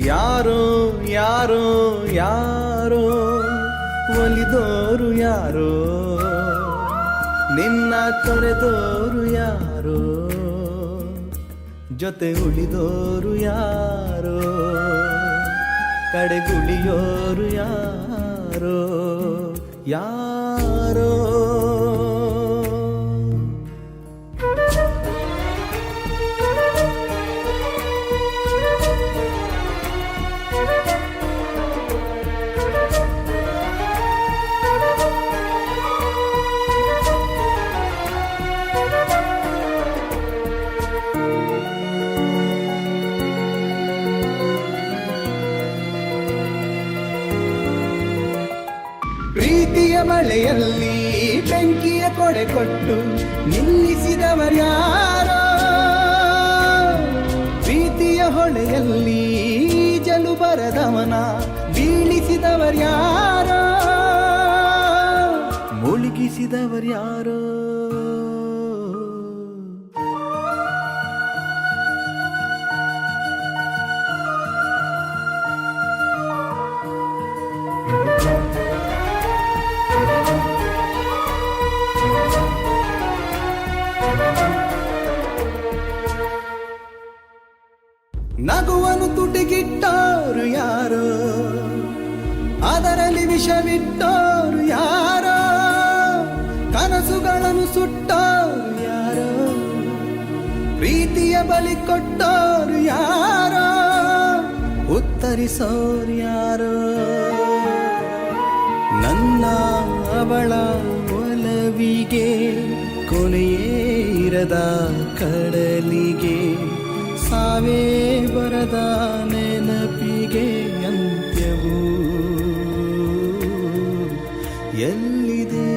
ಯಾರೋ ಯಾರೋ ಯಾರೋ ಒಲಿದೋರು ಯಾರೋ ನಿನ್ನ ತೊರೆದೋರು ಯಾರೋ ಜೊತೆ ಉಳಿದೋರು ಯಾರೋ ಕಡೆಗುಳಿಯೋರು ಯಾರೋ ಯಾರೋ ಪ್ರೀತಿಯ ಮಳೆಯಲ್ಲಿ ಬೆಂಕಿಯ ಕೊಡೆ ಕೊಟ್ಟು ನಿಲ್ಲಿಸಿದವರ್ಯಾರೋ ಪ್ರೀತಿಯ ಹೊಳೆಯಲ್ಲಿ ಜಲು ಬರದವನ ಬೀಳಿಸಿದವರ್ಯಾರೋ ಮುಳುಗಿಸಿದವರ್ಯಾರೋ ನಗುವನು ತುಟಿಗಿಟ್ಟೋರು ಯಾರೋ ಅದರಲ್ಲಿ ವಿಷವಿಟ್ಟೋರು ಯಾರೋ ಕನಸುಗಳನ್ನು ಸುಟ್ಟೋರು ಯಾರೋ ಪ್ರೀತಿಯ ಬಲಿ ಕೊಟ್ಟೋರು ಯಾರೋ ಉತ್ತರಿಸೋರು ಯಾರೋ ನನ್ನ ಅವಳ ಒಲವಿಗೆ ಕೊನೆಯೇ ಇರದ ಕಡಲಿಗೆ ಸಾವೇ ಬರದ ನೆನಪಿಗೆ ಅಂತ್ಯವು ಎಲ್ಲಿದೆ